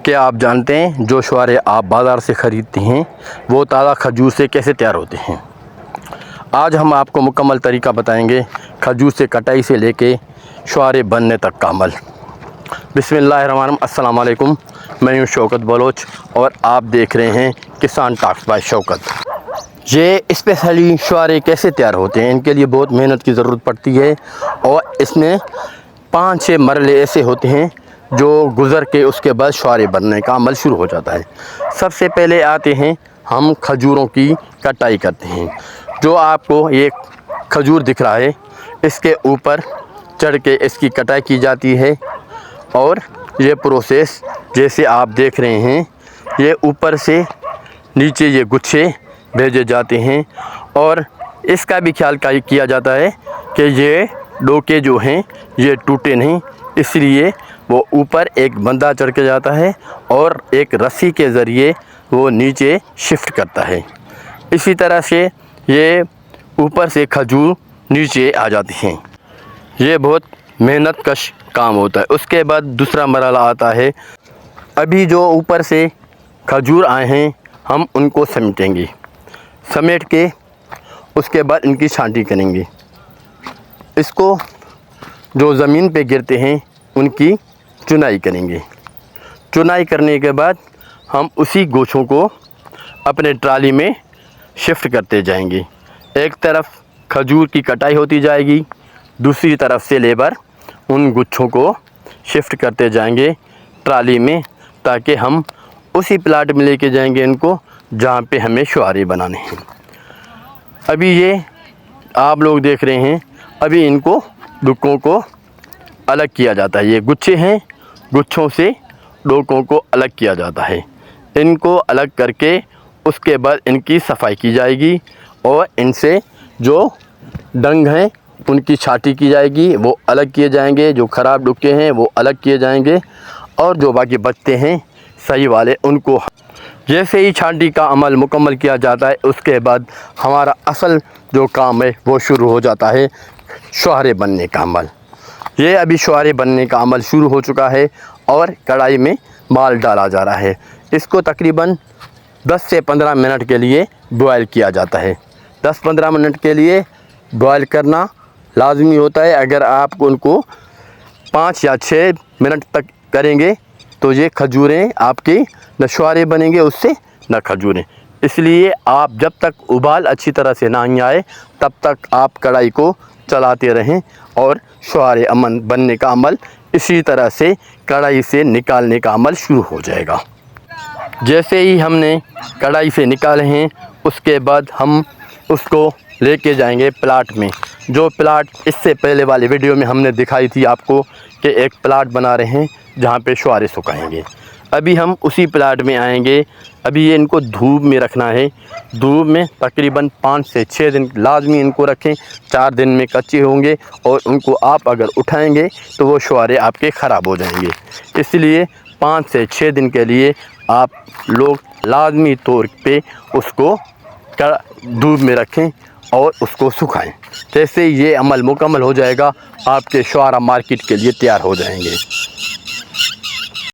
क्या आप जानते हैं जो शुआरे आप बाज़ार से ख़रीदते हैं वो ताज़ा खजूर से कैसे तैयार होते हैं। आज हम आपको मुकम्मल तरीका बताएंगे खजूर से कटाई से लेके शुआरे बनने तक का अमल। बिस्मिल्लाहिर्रहमानिर्रहीम। अस्सलाम वालेकुम। मैं हूं शौकत बलोच और आप देख रहे हैं किसान टॉक्स बाय शौकत। ये स्पेशली शुआरे कैसे तैयार होते हैं, इनके लिए बहुत मेहनत की ज़रूरत पड़ती है और इसमें 5-6 मरहले ऐसे होते हैं जो गुज़र के उसके बाद शुआरे बनने का अमल शुरू हो जाता है। सबसे पहले आते हैं हम खजूरों की कटाई करते हैं। जो आपको ये खजूर दिख रहा है इसके ऊपर चढ़ के इसकी कटाई की जाती है और ये प्रोसेस जैसे आप देख रहे हैं, ये ऊपर से नीचे ये गुच्छे भेजे जाते हैं और इसका भी ख्याल किया जाता है कि ये डोके जो हैं ये टूटे नहीं, इसलिए वो ऊपर एक बंदा चढ़ के जाता है और एक रस्सी के ज़रिए वो नीचे शिफ्ट करता है। इसी तरह से ये ऊपर से खजूर नीचे आ जाती हैं। ये बहुत मेहनत कश काम होता है। उसके बाद दूसरा मरहला आता है। अभी जो ऊपर से खजूर आए हैं हम उनको समेटेंगे, समेट के उसके बाद इनकी छांटी करेंगे। इसको जो ज़मीन पे गिरते हैं उनकी चुनाई करेंगे। चुनाई करने के बाद हम उसी गोछों को अपने ट्राली में शिफ्ट करते जाएंगे। एक तरफ खजूर की कटाई होती जाएगी, दूसरी तरफ से लेबर उन गुच्छों को शिफ्ट करते जाएंगे ट्राली में, ताकि हम उसी प्लाट में लेके जाएंगे इनको जहाँ पे हमें शुआरे बनाने हैं। अभी ये आप लोग देख रहे हैं, अभी इनको डोकों को अलग किया जाता है। ये गुच्छे हैं, गुच्छों से डोकों को अलग किया जाता है। इनको अलग करके उसके बाद इनकी सफाई की जाएगी और इनसे जो डंग हैं उनकी छांटी की जाएगी, वो अलग किए जाएंगे। जो ख़राब डुक्के हैं वो अलग किए जाएंगे और जो बाकी बचते हैं सही वाले उनको जैसे ही छांटी का अमल मुकम्मल किया जाता है उसके बाद हमारा असल जो काम है वो शुरू हो जाता है, शुआरे बनने का अमल। ये अभी शुआरे बनने का अमल शुरू हो चुका है और कढ़ाई में माल डाला जा रहा है। इसको तकरीबन 10 से 15 मिनट के लिए बॉयल किया जाता है। 10-15 मिनट के लिए बॉयल करना लाजमी होता है। अगर आप उनको 5 या 6 मिनट तक करेंगे तो ये खजूरें आपकी न शुआरे बनेंगे उससे न खजूरें। इसलिए आप जब तक उबाल अच्छी तरह से ना आए तब तक आप कढ़ाई को चलाते रहें और शुआरे अमन बनने का अमल इसी तरह से कढ़ाई से निकालने का अमल शुरू हो जाएगा। जैसे ही हमने कढ़ाई से निकाले हैं उसके बाद हम उसको लेके जाएंगे प्लाट में। जो प्लाट इससे पहले वाले वीडियो में हमने दिखाई थी आपको कि एक प्लाट बना रहे हैं जहाँ पे शुआरे सुखाएंगे। अभी हम उसी प्लाट में आएंगे। अभी ये इनको धूप में रखना है। धूप में तकरीबन 5 से 6 दिन लाजमी इनको रखें। 4 दिन में कच्चे होंगे और उनको आप अगर उठाएंगे तो वो शुआरे आपके ख़राब हो जाएंगे। इसलिए 5 से 6 दिन के लिए आप लोग लाजमी तौर पे उसको धूप में रखें और उसको सुखाएं। जैसे ये अमल मुकम्मल हो जाएगा आपके शुआरा मार्केट के लिए तैयार हो जाएंगे।